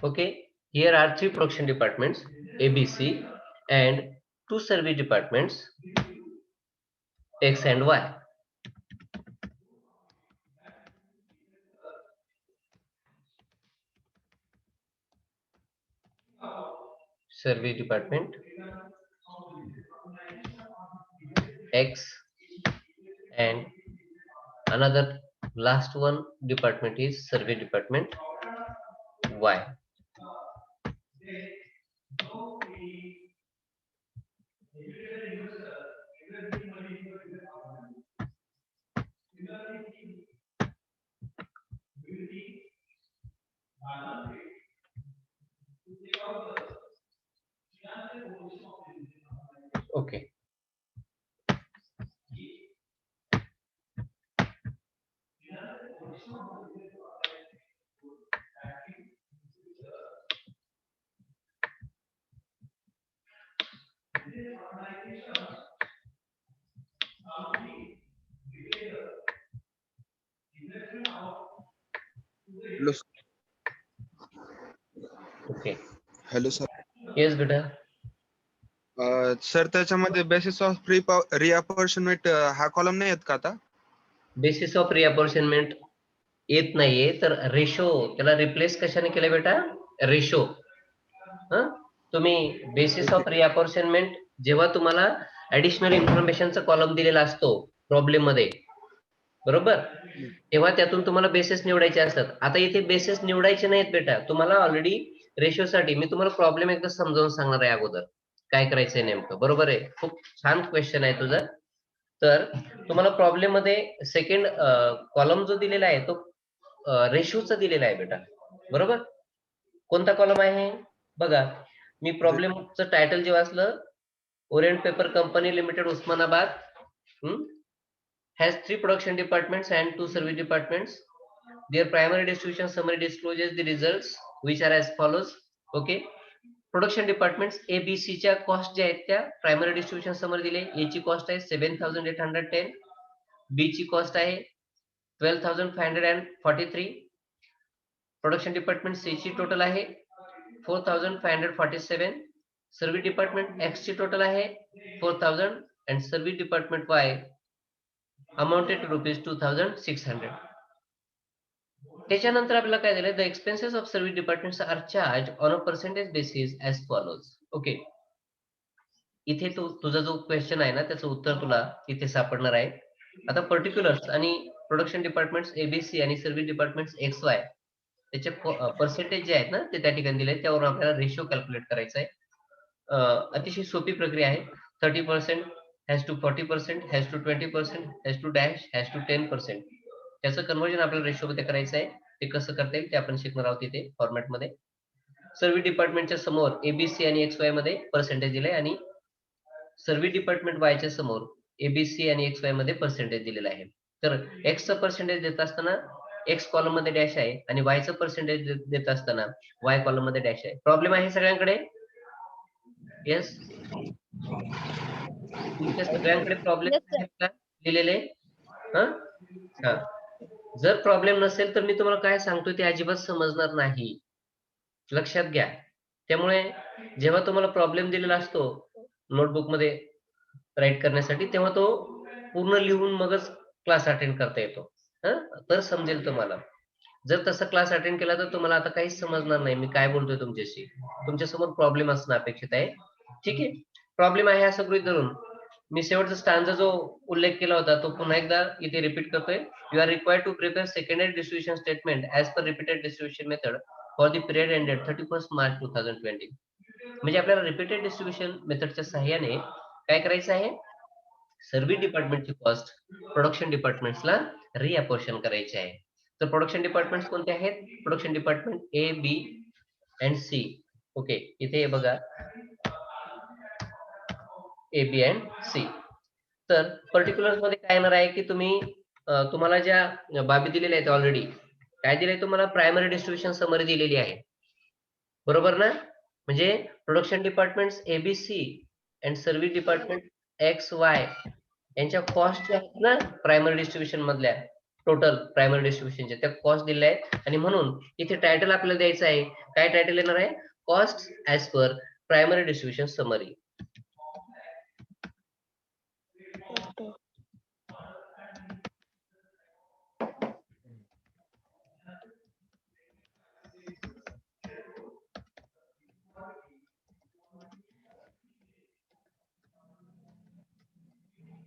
Okay, here are 3 production departments ABC and 2 service departments X and Y. Service department X and another last one department is survey department Y. Okay. Hello, Okay. Hello sir. Yes, beta. Sir त्याच्यामध्ये basis of रिअपॉर्शनमेंट हा column नाही आहेत का आता? Basis of रिअपॉर्शनमेंट येत नाहीये तर ratio त्याला रिप्लेस कशाने केलं बेटा? रेशो. तुम्ही बेसिस ऑफ रिअपॉर्शनमेंट जेव्हा तुम्हाला ऍडिशनल इन्फॉर्मेशनचा कॉलम दिलेला असतो प्रॉब्लेम मध्ये, बरोबर, तेव्हा त्यातून तुम्हाला बेसिस निवडायचे असतात. आता इथे बेसिस निवडायचे नाहीत बेटा, तुम्हाला ऑलरेडी रेशोसाठी मी तुम्हाला प्रॉब्लेम एकदा समजावून सांगणार आहे अगोदर काय करायचंय नेमकं. बरोबर आहे, खूप छान क्वेश्चन आहे तुझं. तर तुम्हाला प्रॉब्लेम मध्ये सेकंड कॉलम जो दिलेला आहे तो रेशोचा दिलेला आहे बेटा, बरोबर. कोणता कॉलम आहे बघा, मी प्रॉब्लेमचं टायटल जे वाचलं, Orient paper company limited Osmanabad has 3 production departments and 2 service departments. Their primary distribution summary discloses the results which are as follows. Okay, production departments ABC च्या कॉस्ट ज्या आहेत त्या प्रायमरी डिस्ट्रीब्युशन समरी दिले. A ची cost आहे 7810, B ची cost आहे 12543, production department C ची टोटल आहे 4547, सर्व्हिस डिपार्टमेंट X ची टोटल आहे 4000 and service department Y amounted to ₹2600. त्याच्यानंतर आपल्याला काय दिलं, the expenses of service departments are charge on a percentage basis as follows. Okay, इथे तुझा जो क्वेश्चन आहे ना त्याचं उत्तर तुला इथे सापडणार आहे. आता पर्टिक्युलर्स आणि प्रोडक्शन डिपार्टमेंट्स ABC आणि सर्व्हिस डिपार्टमेंट्स XY त्याचे पर्सेंटेज जे आहेत ना ते त्या ठिकाणी दिले, त्यावरून आपल्याला रेशिओ कॅल्क्युलेट करायचा आहे. अतिशय सोपी प्रक्रिया आहे. 30% has to 40% has to 20% has to dash has to 10%. त्याचं कन्वर्जन आपल्याला रेशो मध्ये करायचं आहे. ते कसं करता येईल ते आपण शिकणार आहोत इथे फॉर्मॅट मध्ये. सर्व्हिस डिपार्टमेंटच्या समोर ABC आणि XY मध्ये पर्सेंटेज दिले आणि सर्व्हिस डिपार्टमेंट Y च्या समोर ABC आणि XY मध्ये पर्सेंटेज दिलेला आहे. तर X चं पर्सेंटेज देत असताना X कॉलम मध्ये डॅश आहे आणि Y चं पर्सेंटेज देत असताना Y कॉलम मध्ये डॅश आहे. प्रॉब्लेम आहे सगळ्यांकडे? येस, तुमच्या सगळ्यांकडे प्रॉब्लेम Yes, sir. आहेत का दिलेले? हा, जर प्रॉब्लेम नसेल तर मी तुम्हाला काय सांगतो ते अजिबात समजणार नाही, लक्षात घ्या. त्यामुळे जेव्हा तुम्हाला प्रॉब्लेम दिलेला असतो नोटबुक मध्ये राईट करण्यासाठी, तेव्हा तो पूर्ण लिहून मगच क्लास अटेंड करता येतो, तर समजेल तुम्हाला. जर तसा क्लास अटेंड केला तर तुम्हाला आता काहीच समजणार नाही मी काय बोलतोय तुमच्याशी. तुमच्यासमोर प्रॉब्लेम असणं अपेक्षित आहे. ठीक आहे, प्रॉब्लेम आहे असं गृहीत धरून मी शेवटचा स्टांजा जो उल्लेख केला होता तो पुन्हा एकदा इथे रिपीट करतोय. You are required to prepare secondary distribution statement as per repeated distribution method for the period ended 31 March 2020. म्हणजे आपल्याला रिपीटेड डिस्ट्रीब्युशन मेथडच्या सहाय्याने काय करायचं आहे, सर्व्हिस डिपार्टमेंटची कॉस्ट प्रोडक्शन डिपार्टमेंट्सला रिअपोर्शन करायची आहे. तर प्रोडक्शन डिपार्टमेंट कोणते आहेत? Production department A, B and C. Okay, इथे बघा A, B अँड C. तर पर्टिक्युलर्स मध्ये काय येणार आहे की तुम्हाला ज्या बाबी दिलेल्या आहेत ऑलरेडी, काय दिलंय तुम्हाला? प्रायमरी डिस्ट्रीब्युशन समरी दिलेली आहे, बरोबर ना. म्हणजे production department ABC and service department XY यांच्या कॉस्ट ज्या आहेत ना प्रायमरी डिस्ट्रीब्युशन मधल्या, टोटल प्रायमरी डिस्ट्रीब्युशनचे त्या कॉस्ट दिलेल्या आहेत आणि म्हणून इथे टायटल आपल्याला द्यायचं आहे. काय टायटल येणार आहे? Cost as per primary distribution summary.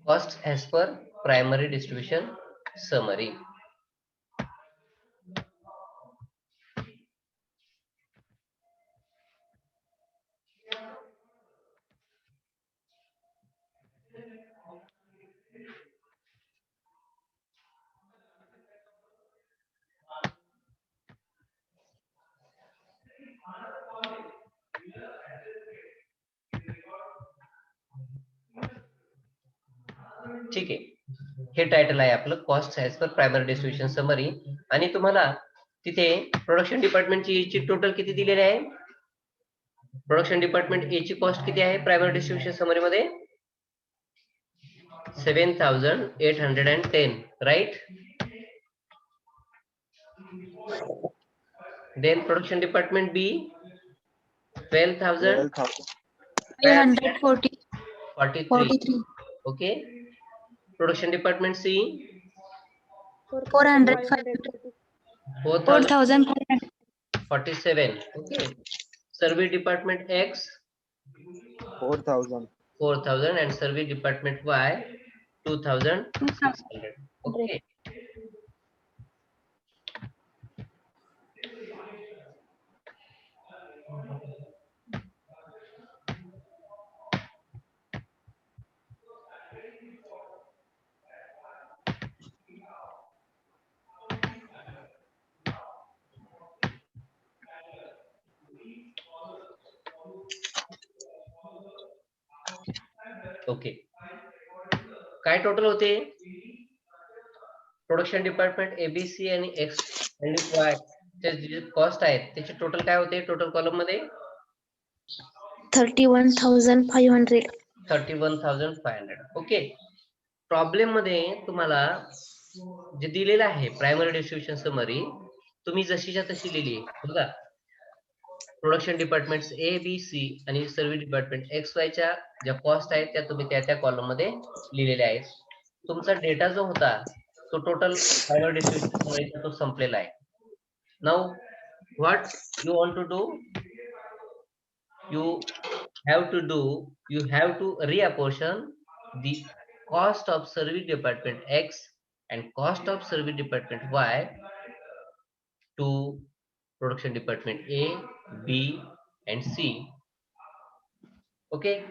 Cost as per primary distribution summary. ठीक आहे, हे टायटल आहे आपलं cost as per primary distribution summary. आणि तुम्हाला तिथे प्रोडक्शन डिपार्टमेंटची ची टोटल किती दिलेली आहे? प्रोडक्शन डिपार्टमेंट ए ची कॉस्ट किती आहे प्रायमरी डिस्ट्रीब्युशन समरी मध्ये? 7,810, right? Then production department B 12,543. Okay. Production department C 4,047. Okay. Survey department X 4,000 and survey department Y 2,600. Okay. Okay, काय टोटल होते? प्रोडक्शन डिपार्टमेंट एबीसी आणि एक्स आणि वाय चे जे कॉस्ट आहेत त्याचे टोटल काय होते? टोटल कॉलम मध्ये 31,500. 31,500. ओके. प्रॉब्लेम मध्ये तुम्हाला जे दिलेलं आहे प्रायमरी डिस्ट्रीब्युशन समरी तुम्ही जशीच्या तशी लिहिली बघा. Production department A B C आणि सर्व्हिस डिपार्टमेंट एक्स वाय च्या ज्या कॉस्ट आहेत त्या तुम्ही त्या कॉलम मध्ये लिहिलेल्या आहेत. तुमचा डेटा जो होता तो टोटल प्रायमरी डिस्ट्रीब्युशन समरीचा तो संपलेला आहे. Now what you want to do? You have to reapportion the cost of service department X and cost of service department Y to production department A, B and C. Okay,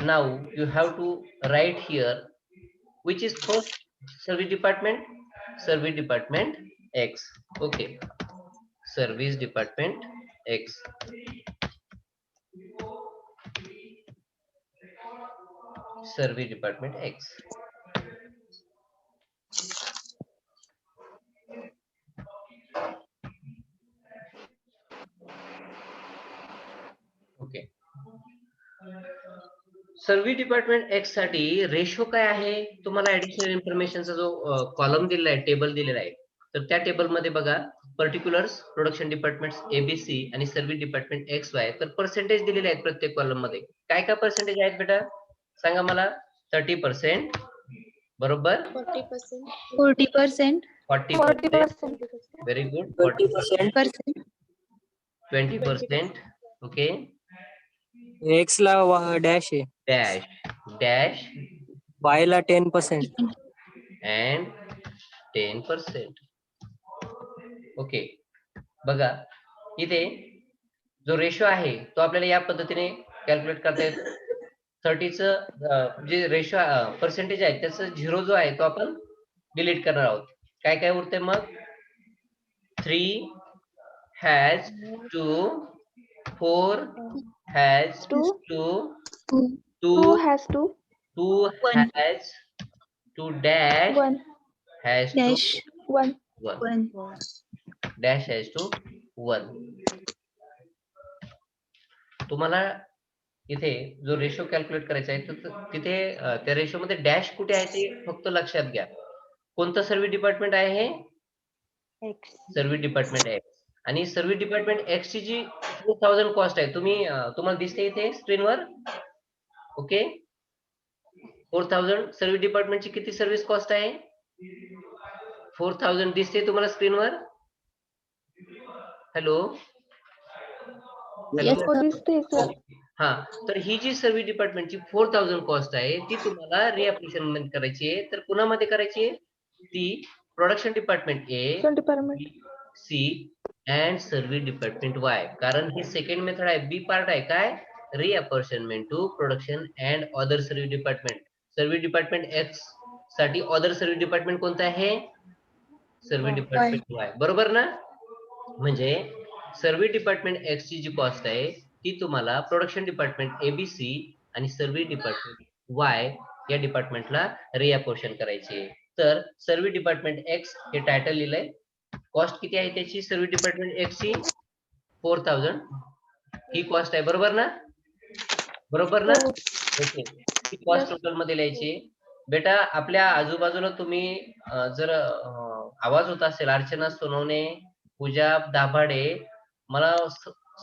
now you have to write here which is first service department X. Okay, service department X. Survey department X. Okay, service department X साठी ratio काय आहे? तुम्हाला additional इन्फॉर्मेशनचा जो column दिलेला आहे, table दिलेला आहे, तर त्या टेबल मध्ये बघा पर्टिक्युलर्स प्रोडक्शन डिपार्टमेंट एबीसी आणि सर्व्हिस डिपार्टमेंट एक्स वाय तर पर्सेंटेज दिलेले आहेत प्रत्येक कॉलम मध्ये. काय काय पर्सेंटेज आहेत बेटा सांगा मला? 30%, बरोबर? 40%. 40%. Very good. 20%. 20%. ओके. एक्स ला डॅश आहे, डॅश वाय ला 10% and 10%. ओके, बघा इथे जो रेशो आहे तो आपल्याला या पद्धतीने कॅल्क्युलेट करता येतो. 30च जे रेशो पर्सेंटेज आहे त्याचं 0 जो आहे तो आपण डिलीट करणार आहोत. काय काय उरते मग? 3 has 2, 4 has 2, 2 has 2. 2 has 2 dash 1. has Dash. 1. 1 dash has to 1. तुम्हाला इथे जो रेशो कॅल्क्युलेट करायचा आहे तर तिथे त्या रेशो मध्ये डॅश कुठे आहे ते फक्त लक्षात घ्या. कोणतं सर्व्हिस डिपार्टमेंट आहे हे? X. Service department x. आणि सर्व्हिस डिपार्टमेंट एक्स ची जी 4000 कॉस्ट आहे तुम्हाला दिसते इथे स्क्रीनवर. ओके, 4000 सर्व्हिस डिपार्टमेंटची किती सर्व्हिस कॉस्ट आहे? 4000 दिसते तुम्हाला स्क्रीनवर. Hello Yes, hello. दिसते sir. हा, तर ही जी सर्व्हिस डिपार्टमेंटची 4000 कॉस्ट आहे ती तुम्हाला रिअप्लिकेशन करायची आहे. तर कुणामध्ये करायची आहे? ती production department A, Department. C and service department Y. कारण ही सेकंड मेथड आहे, बी पार्ट आहे. काय? Reapportionment to production and other service department. Service department X साठी अदर सर्व्हिस डिपार्टमेंट कोणतं आहे? Service department Y. बरोबर ना? म्हणजे सर्व्हिस डिपार्टमेंट एक्स ची जी कॉस्ट आहे ती तुम्हाला प्रोडक्शन डिपार्टमेंट एबीसी आणि सर्व्हिस डिपार्टमेंट वाय या डिपार्टमेंटला रिअपोर्शन करायचे. तर सर्व्हिस डिपार्टमेंट एक्स हे टायटल लिहिलंय. कॉस्ट किती आहे त्याची? सर्व्हिस डिपार्टमेंट एक्स ची 4000 ही कॉस्ट आहे. बरोबर ना? बरोबर ना? ओके, ही कॉस्ट टोटल मध्ये लिहायची. बेटा आपल्या आजूबाजूला तुम्ही जर आवाज होत असेल, अर्चना सोनवणे, पूजा दाभाडे, मला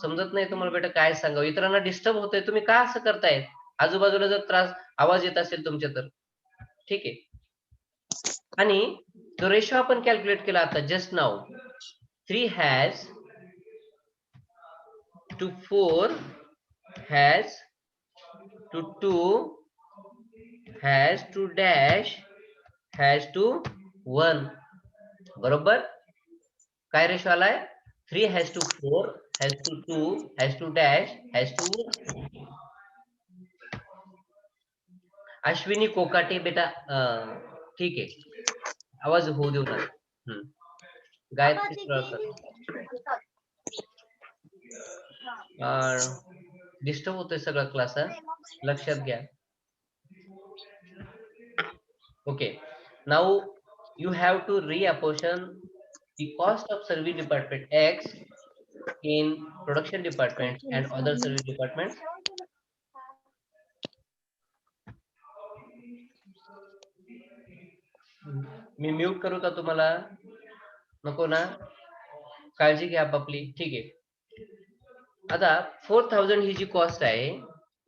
समजत नाही तुम्हाला बेटा काय सांगावं. इतरांना डिस्टर्ब होतंय, तुम्ही का असं करताय? आजूबाजूला जर आवाज येत असेल तुमच्या तर ठीक आहे. आणि जो रेशो आपण कॅल्क्युलेट केला आता just now, 3 has to 4 has to 2 has to dash has to 1. बरोबर? काय रेशो आलाय? 3 has to 4 has to 2 has to dash has to 1. Ashwini Kokate बेटा ठीक आहे, आवाज होऊ देऊ नका. गायत्री सुरळकर डिस्टर्ब होतोय सगळा क्लास, लक्षात घ्या. Okay, now you have to reapportion the cost of service department X in production department and other service departments. Me mute करू का तुम्हाला? नको ना? काळजी घ्या आपापली. ठीक आहे. आता 4000 ही जी कॉस्ट आहे,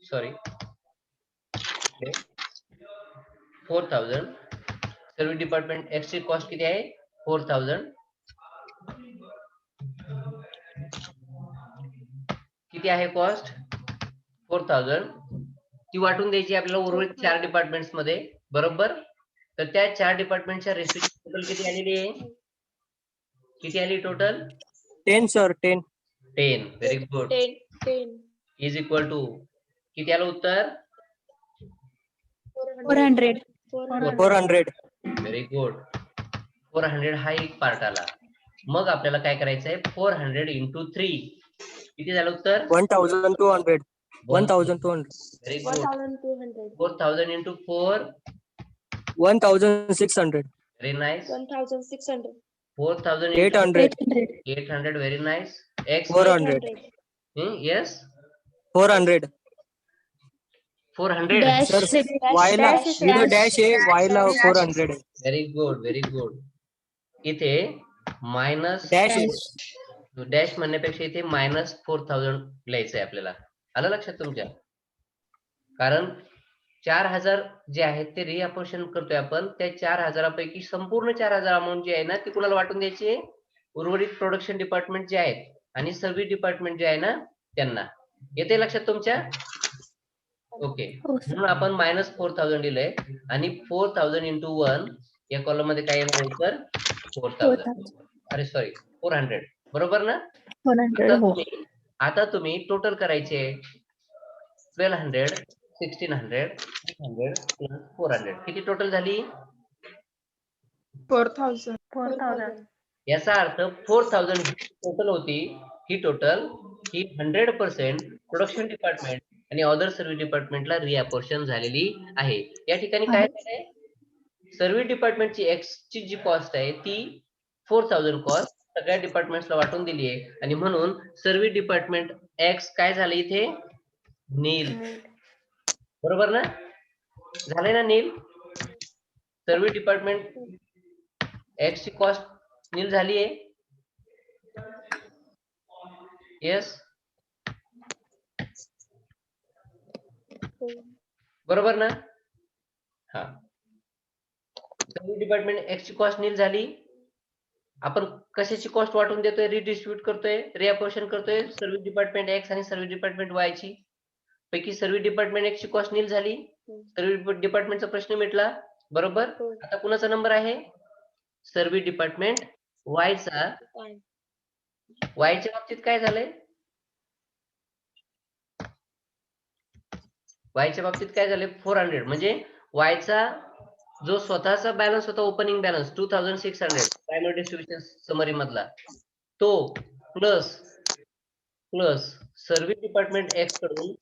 सॉरी 4000 सर्व्हिस डिपार्टमेंट एक्स ची कॉस्ट किती आहे? 4000. किती आहे कॉस्ट? 4000. ती वाटून द्यायची आपल्याला उर्वरित 4 डिपार्टमेंट्स मध्ये. बरोबर? तर त्या 4 डिपार्टमेंटच्या रेशोची टोटल किती आलेली आहे? किती आली total? 10 sir, 10. 10. Very good. 10. Is equal to किती आलं उत्तर? 400. 400. Very good. 400 हा एक पार्ट आला. मग आपल्याला काय करायचंय? 400 इंटू 3 किती झालं उत्तर? 1200. 1200. Very good. 4000 into 4 1600. Very nice. 1600. 4000 into 800. 800 very nice. X 400. Yes 400. 400. Sir, Y ला इथं dash आहे, Y ला 400 आहे. Very good, very good. इथे मायनस Dash आहे. डॅश म्हणण्यापेक्षा इथे मायनस 4000 लिहायचं आहे आपल्याला. आलं लक्षात तुमच्या? कारण 4000 जे आहेत ते रिअपोर्शन करतोय आपण. त्या 4000 पैकी संपूर्ण 4000 अमाऊंट जी आहे ना ती कुणाला वाटून द्यायची आहे? उर्वरित प्रोडक्शन डिपार्टमेंट जे आहेत आणि सर्व्हिस डिपार्टमेंट जे आहे ना त्यांना. येते लक्षात तुमच्या? ओके, म्हणून आपण मायनस 4000 दिलंय आणि 4000 इंटू 1 या कॉलम मध्ये काय येणार उत्तर? 4000. अरे सॉरी 400. बरोबर ना? 400. आता तुम्ही टोटल करायचे 1200, 1600, 800 प्लस 400 किती टोटल झाली? 4000. याचा अर्थ 4000 टोटल होती. ही टोटल ही 100% प्रोडक्शन डिपार्टमेंट आणि अदर सर्व्हिस डिपार्टमेंटला रिअपोर्शन झालेली आहे. या ठिकाणी काय झालंय? सर्व्हिस डिपार्टमेंटची एक्स ची जी कॉस्ट आहे ती 4000 कॉस्ट सगळ्या डिपार्टमेंट्सला वाटून दिली आहे आणि म्हणून सर्व्हिस डिपार्टमेंट एक्स काय झालं इथे? नील. बरोबर ना? झालंय ना नील? सर्व्हिस डिपार्टमेंट एक्स ची कॉस्ट नील झाली आहे. येस, बरोबर ना? हा, सर्व्हिस डिपार्टमेंट एक्स ची कॉस्ट नील झाली. आपण कशाची कॉस्ट वाटून देतोय, रिडिस्ट्रीब्यूट करतोय, रिअपोर्शन करतोय सर्व्हिस डिपार्टमेंट एक्स आणि सर्व्हिस डिपार्टमेंट वाय ची. पैकी सर्व्हिस डिपार्टमेंट एक्स ची कॉस्ट नील झाली. सर्व्हिस डिपार्टमेंटचा प्रश्न मिटला. बरोबर. आता कुणाचा नंबर आहे? सर्व्हिस डिपार्टमेंट वाय चा. वाय च्या बाबतीत काय झालंय? वाय च्या बाबतीत काय झाले? 400 म्हणजे वाय चा जो स्वतःचा बॅलन्स होता, opening balance 2600 primary distribution summary मधला, तो प्लस सर्व्हिस डिपार्टमेंट एक्स कडून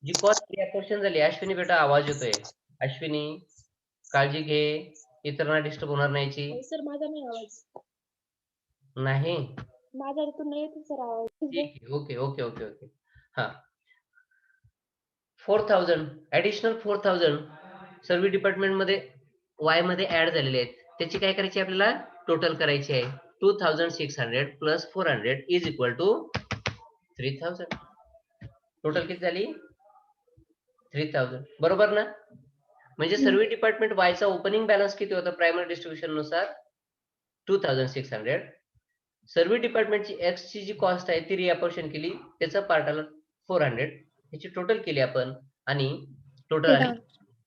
जी कॉस्ट रिअपोर्शन झाली. अश्विनी बेटा आवाज येतोय. अश्विनी काळजी घे, इतरांना डिस्टर्ब होणार नाही. सर माझा नाही आवाज. नाही, माझा इथून नाही येत सर आवाज. ठीक आहे. Okay okay okay okay. हा, 4000 ऍडिशनल 4000 सर्व्हिस डिपार्टमेंट मध्ये वाय मध्ये ऍड झालेले आहेत. त्याची काय करायची आपल्याला? टोटल करायची आहे. 2600 plus 400 is equal to 3000. Total किती झाली? 3000. बरोबर ना? म्हणजे सर्व्हिस डिपार्टमेंट वाय चा ओपनिंग बॅलन्स किती होता प्रायमरी डिस्ट्रीब्युशन नुसार? 2600. सर्व्हिस डिपार्टमेंटची एक्स ची जी कॉस्ट आहे ती रिअपोर्शन केली, त्याचा पार्ट आला 400. याची टोटल केली आपण आणि टोटल आली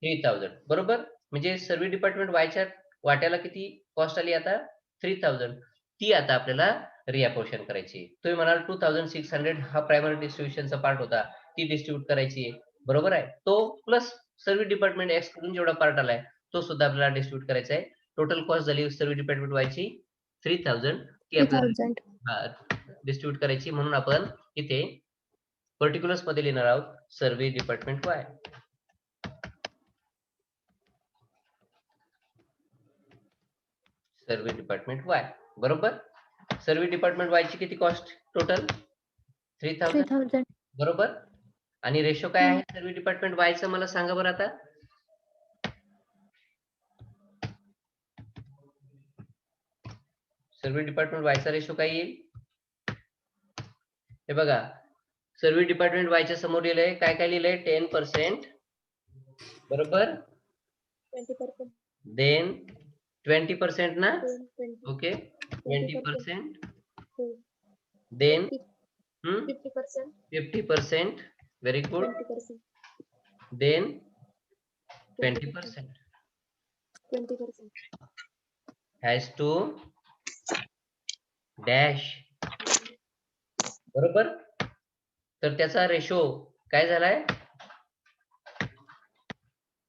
3000. बरोबर. म्हणजे सर्व्हिस डिपार्टमेंट वायच्या वाट्याला किती कॉस्ट आली आता? 3000. ती आता आपल्याला रिअपोर्शन करायची. तुम्ही म्हणाल 2600 हा प्रायमरी डिस्ट्रीब्युशनचा पार्ट होता, ती डिस्ट्रीब्यूट करायची. बरोबर आहे. तो प्लस सर्व्हिस डिपार्टमेंट एक्स कडून जेवढा पार्ट आलाय तो सुद्धा आपल्याला डिस्ट्रीब्यूट करायचा आहे. टोटल कॉस्ट झाली सर्व्हिस डिपार्टमेंट वायची 3000. ती आपल्याला डिस्ट्रीब्यूट करायची. म्हणून आपण इथे पर्टिक्युलर्स मध्ये लिहिणार आहोत service department Y. Service department Y. बरोबर. सर्व्हिस डिपार्टमेंट वाय ची किती कॉस्ट टोटल? 3000. बरोबर. आणि रेशो काय आहे सर्व्हिस डिपार्टमेंट वाय चा? मला सांगा बरं आता. सर्व्हिस डिपार्टमेंट वाय चा रेशो काय येईल? हे बघा, सर्व्हिस डिपार्टमेंट वाय च्या समोर लिहिलंय काय काय लिहिलंय? 10%. बरोबर. 20%. देन 20% ना? 20. ओके, 20%. हो. Then 50%. 50%. Very good. 20%. Then 20% 20%. has to dash. बरोबर. तर त्याचा रेशो काय झालाय?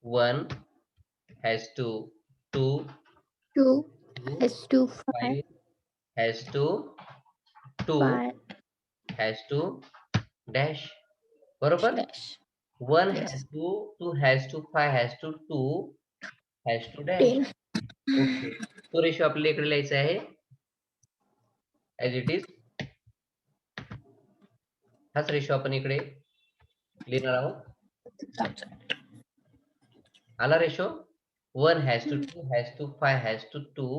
1 has to 2 has to 5 has to 2 has to dash. बरोबर. 1 has to 2 has to 5 has to 2 has to dash. Okay, तो रेशो आपल्याला इकडे लिहायचा आहे ऍज इट इज. हाच रेशो आपण इकडे लिहिणार आहोत. आला ratio? 1 has to 2 has to 5 has to 2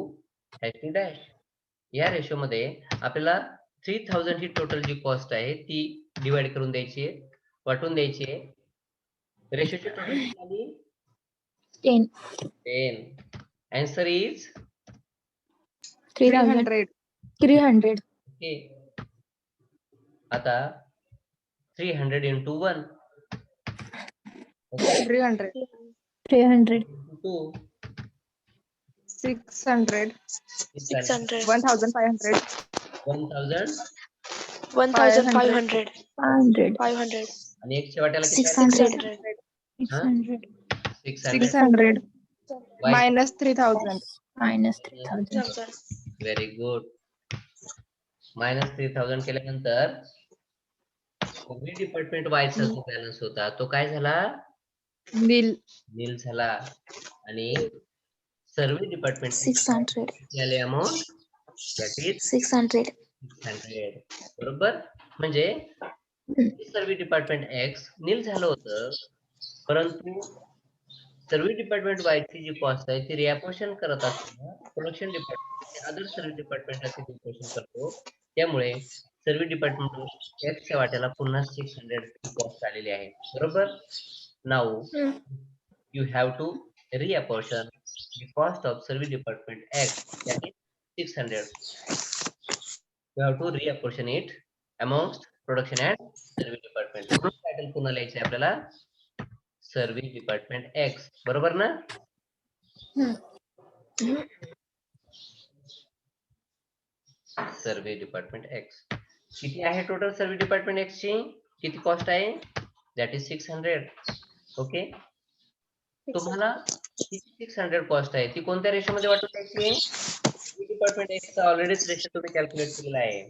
has to dash. या रेशो मध्ये आपल्याला 3000 ही टोटल जी कॉस्ट आहे ती डिवाइड करून द्यायची आहे, वाटून द्यायची आहे. रेशोची टोटल किती आली? 10. Answer is 300. ओके. आता 300 into 1. Okay. 300. 2. 600. 600. 1500. 1000. 1500. 500. 500. आणि एक वाट्याला किती? 600. 600. 600. 600. Why? Minus 3000. Minus 3000. Very good. -3000 केल्यानंतर सर्व्हिस डिपार्टमेंट वायचा जो बॅलन्स होता तो काय झाला? नील झाला. आणि सर्व्हिस डिपार्टमेंट 600. झाले अमाउंट दॅट इज 600. 600. बरोबर. म्हणजे सर्व्हिस डिपार्टमेंट एक्स नील झालं होतं, परंतु सर्व्हिस डिपार्टमेंट वाईची जी कॉस्ट आहे ती रिअपोर्शन करत असताना प्रोडक्शन डिपार्टमेंट अदर सर्व्हिस डिपार्टमेंटला ती रिअपोर्शन करतो. त्यामुळे सर्व्हिस डिपार्टमेंट एक्सच्या वाट्याला पुन्हा 600 कॉस्ट आलेली आहे. बरोबर. Now you have to reapportion the cost of service department X, that is 600. You have to reapportion it amongst production and service department. Title पुन्हा लिहायचे आपल्याला सर्व्हिस डिपार्टमेंट X. बरोबर ना? Service department X. किती आहे टोटल सर्व्हिस डिपार्टमेंट X ची? किती cost आहे? That is 600. ओके. तुम्हाला 600 कॉस्ट आहे ती कोणत्या रेशो मध्ये वाटून द्यायची? डिपार्टमेंट एक्स ऑलरेडीच रेशो तुम्ही कॅल्क्युलेट केलेला आहे.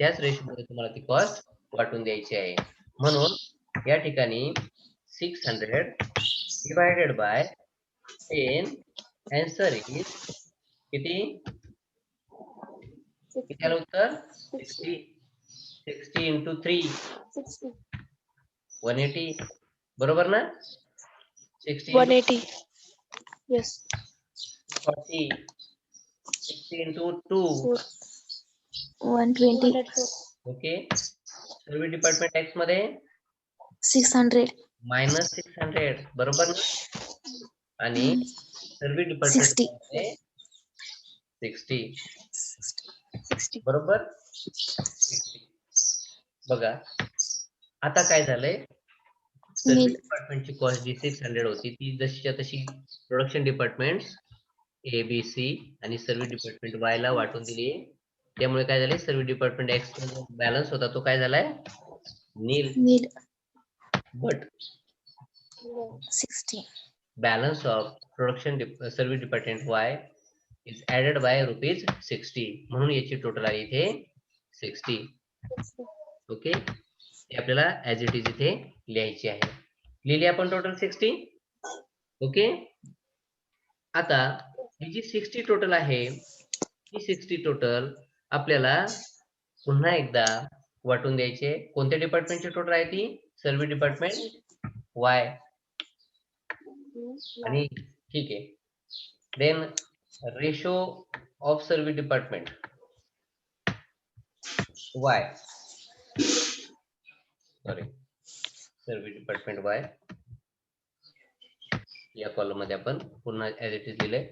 त्याच रेशो मध्ये तुम्हाला ती कॉस्ट वाटून द्यायची आहे. म्हणून या ठिकाणी 600 डिवायडेड बाय 10 आन्सर इज किती? किती आलं उत्तर? 60. 60 into 3 180. बरोबर ना? 60 180. Yes. 40. 60 into 2. 120. Okay. Service department x मध्ये 600. -600. बरोबर ना? आणि सर्व्हिस डिपार्टमेंट 60. मध्ये 60. 60. बरोबर. 60. बघा आता काय झालंय, सर्व्हिस डिपार्टमेंटची कॉस्ट जी 600 होती ती जशीच्या तशी production department A B C आणि सर्व्हिस डिपार्टमेंट वाय ला वाटून दिली. त्यामुळे काय झाले, सर्व्हिस डिपार्टमेंट एक्स चा जो बॅलन्स होता तो काय झालाय? नील. But 60. balance of production service department Y is added by rupees 60. म्हणून याची टोटल आहे इथे 60. ओके. हे आपल्याला ऍज इट इज इथे लिहायची आहे. लिहिली आपण टोटल 60. ओके. आता ही जी 60 टोटल आहे ही 60 टोटल आपल्याला पुन्हा एकदा वाटून द्यायचे. कोणत्या डिपार्टमेंटची टोटल आहे ती? Service department Y. आणि ठीक आहे. Then ratio of service department Y, sorry service department Y या कॉलम मध्ये आपण पुन्हा ऍज इट इज लिहिले.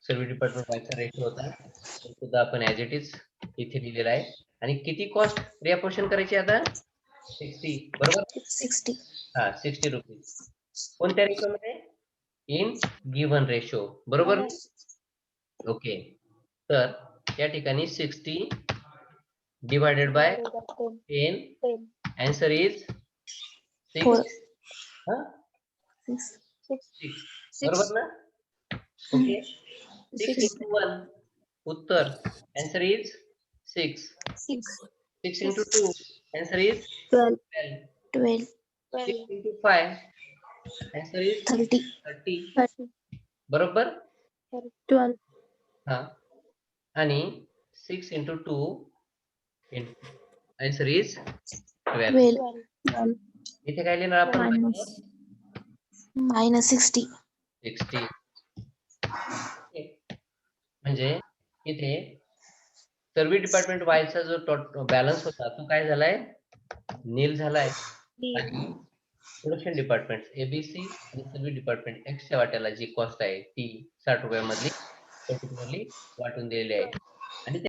सर्व्हिस डिपार्टमेंट वायचा रेशो होता तो सुद्धा आपण ऍज इट इज इथे लिहिलेला आहे. आणि किती कॉस्ट रिअपोर्शन करायची आता? 60. बरोबर. 60. हा 60 रुपीज. कोणत्या रेशो मध्ये? In given ratio. बरोबर. ओके. तर या ठिकाणी 60 डिवायडेड बाय 10 आन्सर इज 6. 4. हा 6. 6. बरोबर ना? ओके. 6 into 1 उत्तर answer is 6. 6 into 2 answer is 12. 12. 12. 6 into 5 answer is 30. 30. बरोबर. 12. हा. आणि 6 into 2 आन्सर इज 12. 12. इथे काय लिहिणार आपण? -60. 60. म्हणजे इथे सर्व्हिस डिपार्टमेंट वायचा जो बॅलन्स होता तो काय झालाय? नील झालाय. आणि प्रोडक्शन डिपार्टमेंट एबीसी आणि सर्व्हिस डिपार्टमेंट एक्स च्या वाट्याला जी कॉस्ट आहे ती 60 रुपयामधली पर्टिक्युलरली वाटून दिलेली आहे. आणि